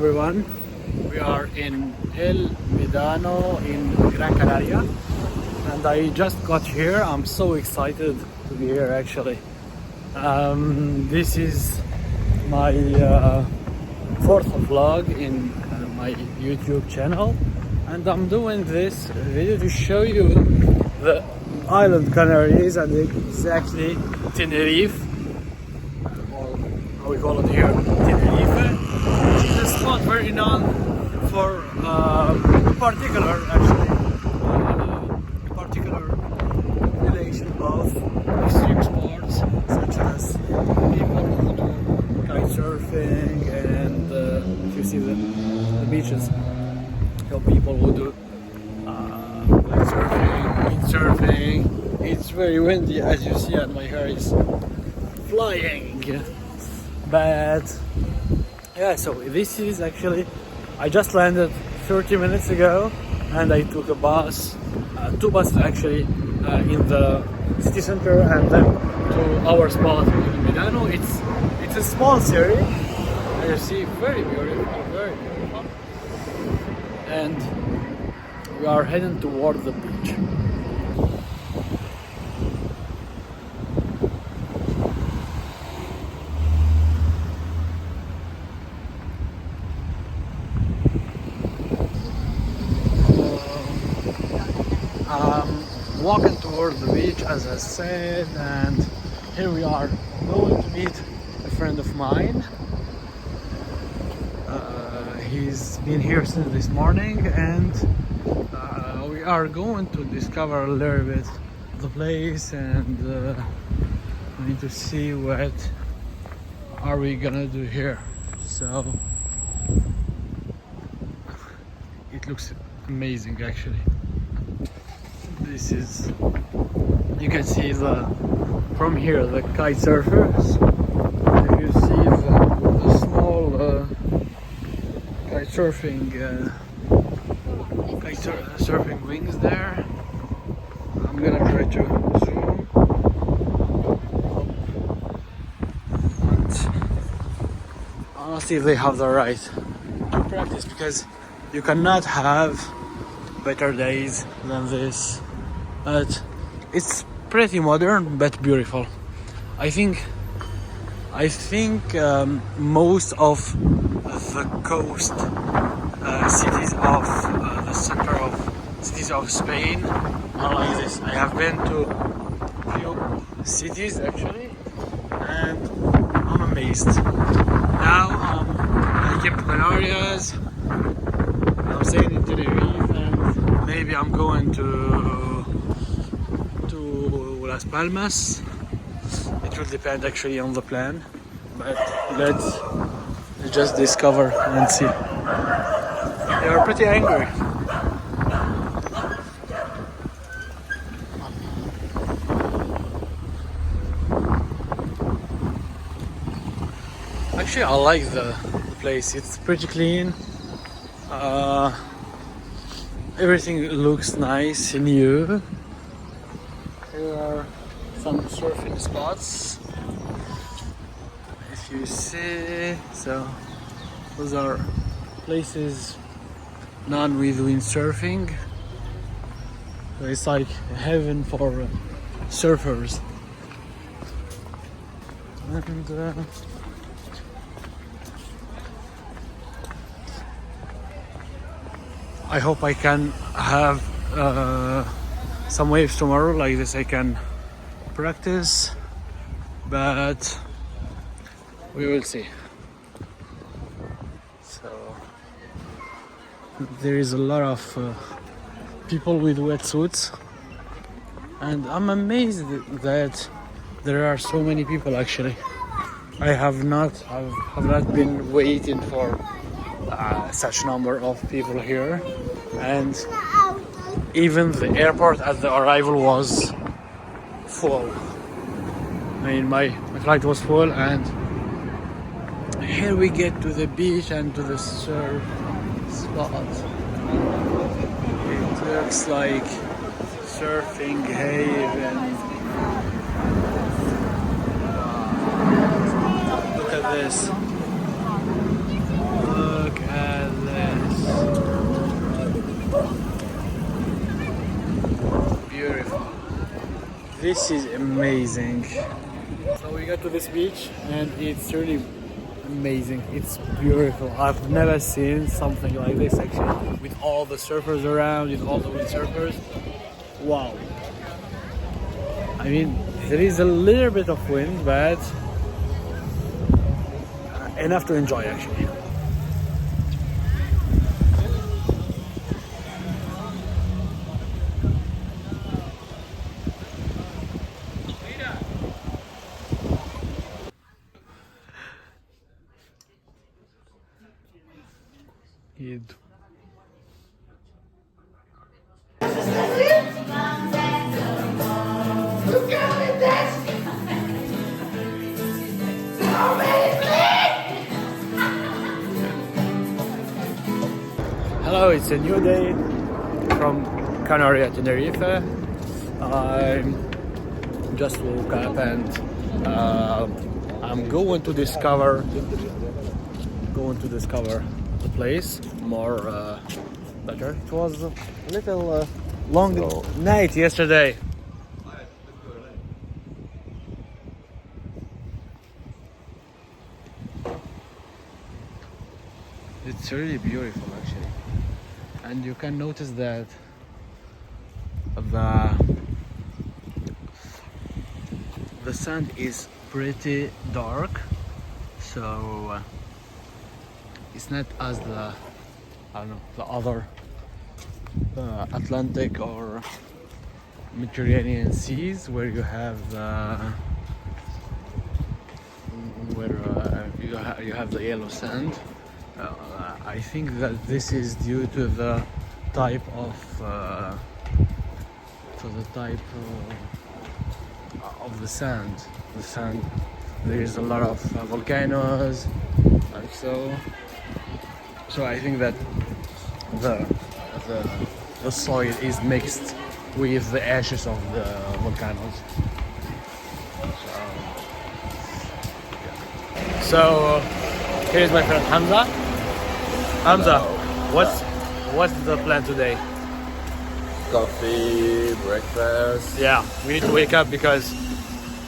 everyone. We are in El Medano in Gran Canaria and I just got here. I'm so excited to be here actually. This is my fourth vlog in my YouTube channel and I'm doing this video to show you the island Canaries and exactly Tenerife, or how we call it here, Tenerife, which is a spot very known for particular relation of extreme sports such as people who do kite surfing and if you see the beaches, people who do surfing, windsurfing. It's very windy as you see and my hair is flying. But yeah, so this is actually, I just landed 30 minutes ago and I took a bus, two buses actually, in the city center and then to our spot in Milano. It's a small city, as you see, very beautiful, very beautiful. And we are heading toward the beach. Walking toward the beach as I said, and here we are going to meet a friend of mine. He's been here since this morning and we are going to discover a little bit the place and we need to see what are we gonna do here. So it looks amazing actually. This is, you can see from here the kite surfers. If you see the small kite surfing wings there. I'm gonna try to zoom. And honestly, they have the right to practice because you cannot have better days than this. But it's pretty modern but beautiful. I think most of the coast cities of the center of cities of Spain are like this. I have been to a few cities actually and I'm amazed. Now I came to Canarias, I'm staying in Tenerife and maybe I'm going to Las Palmas. It will depend actually on the plan, but let's just discover and see. They are pretty angry. Actually, I like the place. It's pretty clean. Everything looks nice and new. Here are some surfing spots. If you see, so those are places known with windsurfing. So it's like heaven for surfers. And I hope I can have some waves tomorrow like this. I can practice, but we will see. So there is a lot of people with wetsuits and I'm amazed that there are so many people actually. I have not been waiting for such number of people here, and even the airport at the arrival was full. I mean my flight was full and here we get to the beach and to the surf spot. It looks like surfing haven. Wow. Look at this. Look at This is amazing. So we got to this beach and it's really amazing. It's beautiful. I've never seen something like this actually. With all the surfers around, with all the windsurfers. Wow. I mean, there is a little bit of wind, but enough to enjoy actually. Hello, it's a new day from Canary at Tenerife. I just woke up and I'm going to discover the place more better. It was a little long night yesterday. It's really beautiful actually. And you can notice that the sand is pretty dark, so it's not as the other Atlantic or Mediterranean seas where you have you have the yellow sand. I think that this is due to the type of the sand. The sand. There is a lot of volcanoes, and so I think that the soil is mixed with the ashes of the volcanoes. So here's my friend Hamza. Hamza, what's the plan today? Coffee, breakfast. Yeah, we need to wake up because,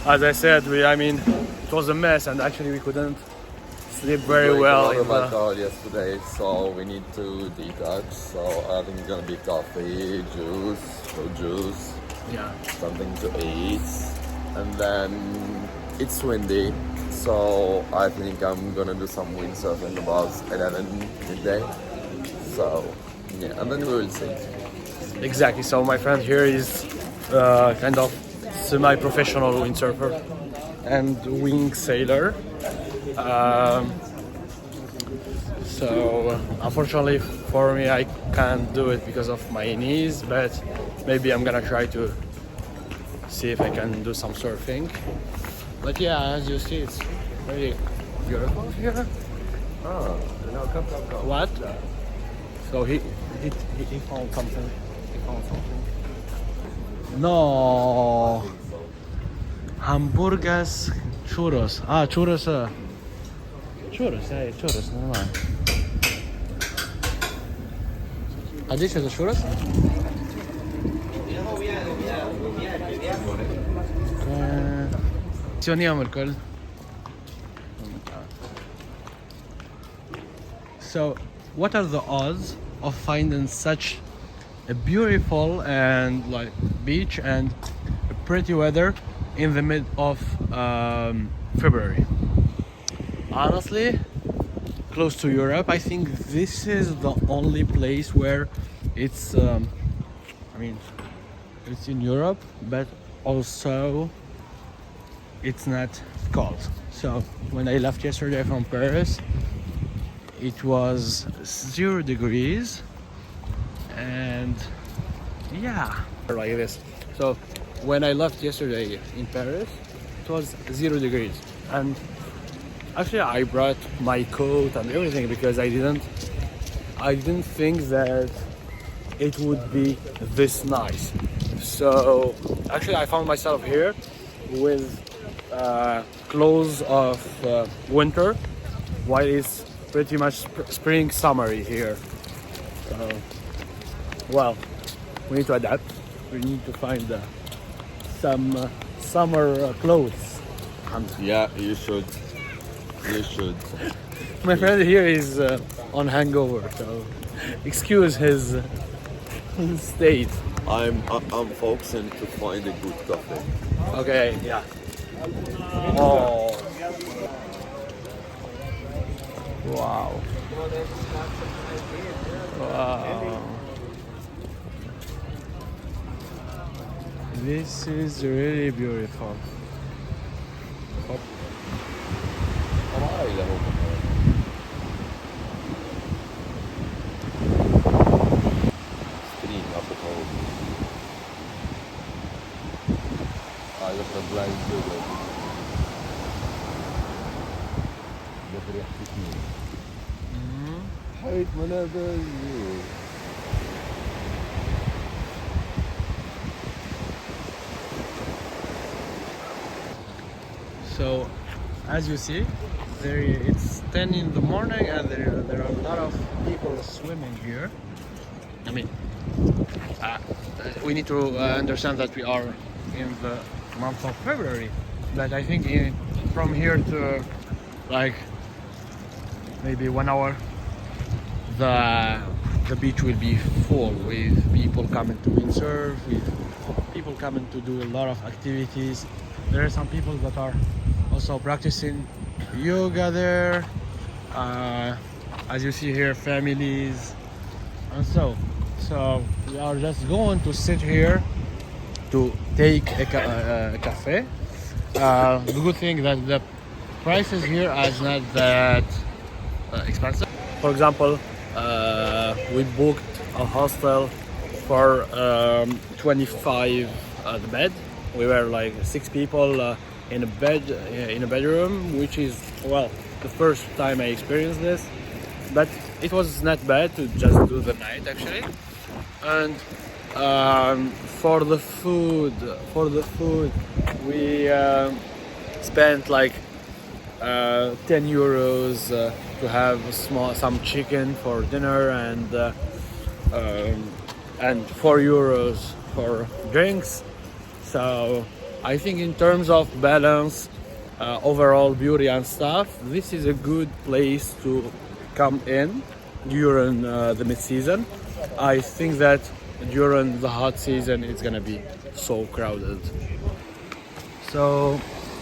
as I said, it was a mess and actually we couldn't sleep very well. We drank a lot of alcohol yesterday, so we need to detox. So I think it's gonna be coffee, fruit juice, yeah, something to eat, and then it's windy. So I think I'm gonna do some windsurfing about 11 midday. So yeah, and then we will see. Exactly. So my friend here is kind of semi-professional windsurfer and wing sailor. So unfortunately for me, I can't do it because of my knees. But maybe I'm gonna try to see if I can do some surfing. But yeah, as you see, it's very beautiful here. Oh, no, come. What? So he found something. No. Hamburgers, churros. Ah, churros. Churros, normal. قديش هذا churros؟ الكل. So, what are the odds of finding such a beautiful and beach and pretty weather in the mid of February? Honestly, close to Europe, I think this is the only place where it's it's in Europe, but also it's not cold. So when I left yesterday from Paris, it was 0 degrees, and yeah, like this. So when I left yesterday in Paris, it was 0 degrees, and actually I brought my coat and everything because I didn't think that it would be this nice. So actually I found myself here with clothes of winter, while it's pretty much spring summery here. So well, we need to adapt. We need to find some summer clothes. Yeah, you should. You should. My friend here is on hangover, so excuse his state. I'm focusing to find a good coffee. Okay, yeah. Oh. Wow. Wow. This is really beautiful. So, as you see, it's 10 in the morning and there are a lot of people swimming here. I mean, we need to understand that we are in the month of February, but I think from here to like maybe 1 hour, the beach will be full with people coming to windsurf, with people coming to do a lot of activities. There are some people that are also practicing yoga there. As you see here, families, and so we are just going to sit here to take a cafe. The good thing that the prices here are not that expensive. For example, we booked a hostel for 25 the bed. We were like 6 people in a bedroom, which is, well, the first time I experienced this, but it was not bad to just do the night actually. And for the food we spent like 10 euros to have some chicken for dinner, and 4 euros for drinks. So I think in terms of balance, overall beauty and stuff, this is a good place to come in during the mid-season. I think that during the hot season it's gonna be so crowded. So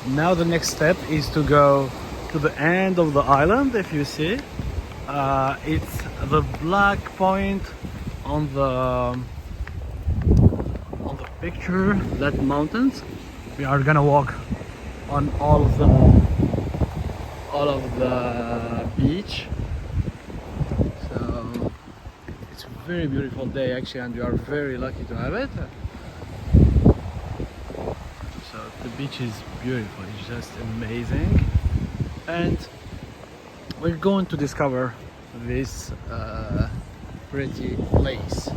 now the next step is to go to the end of the island. If you see, it's the black point on the picture, that mountains. We are gonna walk on all of the beach. So it's a very beautiful day actually, and we are very lucky to have it. So the beach is beautiful, it's just amazing, and we're going to discover this pretty place.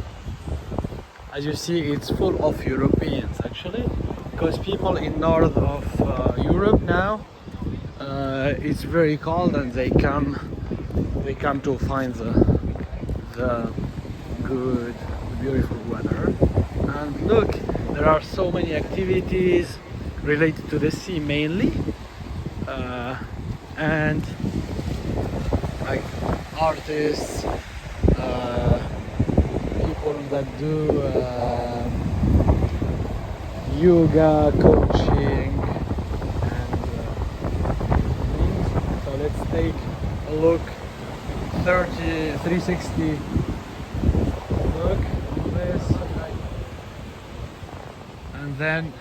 As you see, it's full of Europeans actually, because people in north of Europe now, it's very cold and they come to find the good, beautiful weather. And look, there are so many activities related to the sea mainly, and like artists, people that do yoga, coaching, and things. So let's take a look, 360 look on this, and then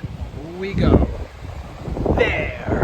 we go there.